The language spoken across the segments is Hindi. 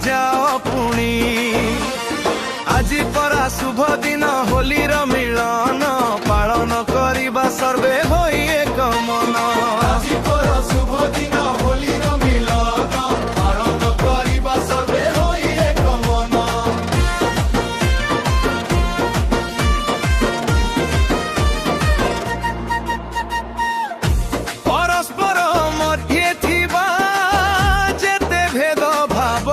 जाओ पुणी आज परा शुभ दिन होलीर मिलन पालन करिबा सर्वे होई एक मन आज परा शुभ दिन होलीर मिलन पालन करिबा सर्वे होई एक मन परस्पर मध्ये थिबा जेते भेद भाव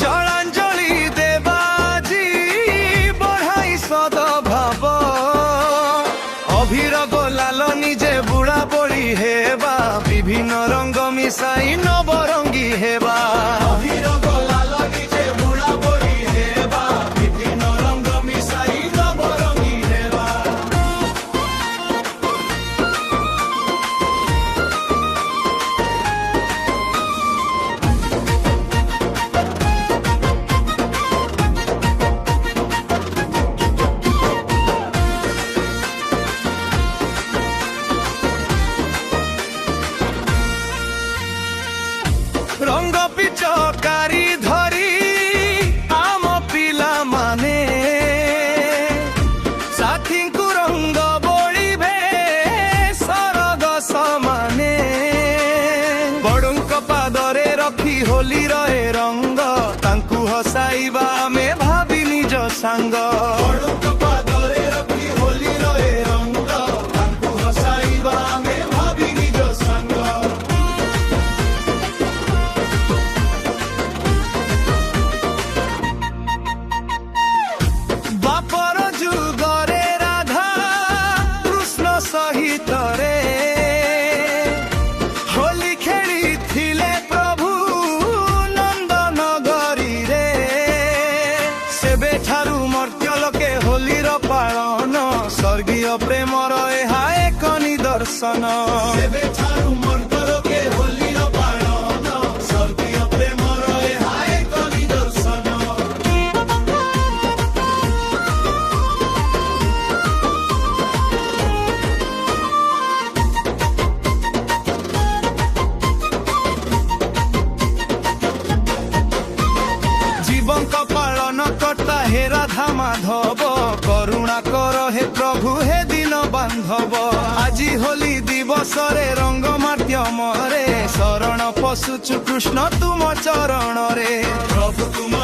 जलांजलि देवाजी बढ़ाई सद भाव अभिर गोलाल निजे बुढ़ा बड़ी हेबा विभिन्न रंग मिसाई नवरंगी हेबा अभिर गोलाल निजे बुढ़ा बड़ी हेबा विभिन्न रंग मिसाई नवरंगी हेबा रंग पिचकारी धरी आम पिला माने साथी को रंग बोलिबे सरग समाने बड़ुंक पादरे रखी होली रहे रंग तांकु हसाइबा में भाभी निज सांग बड़ुंक पादरे रखी होली रहे रंग तांकु हसाइबा में भाभी निज सांग बापर जुगरे राधा कृष्ण सहित रे होली खेली थिले प्रभु नंदन गरी रे सेबे ठारू मर्त्य लोके होलीर पालन स्वर्गीय प्रेमर एहा एक निदर्शन सेबे ठारू मर्त्य लोके होलीर पालन स्वर्गीय प्रेमर एहा एक निदर्शन जीवन पालन कर्ता हे राधा माधव करुणा कर हे प्रभु हे दिन बांधव আজি होली दिवस रे रंग माध्यम रे शरण पशुचु कृष्ण तुम चरण रे प्रभु तुम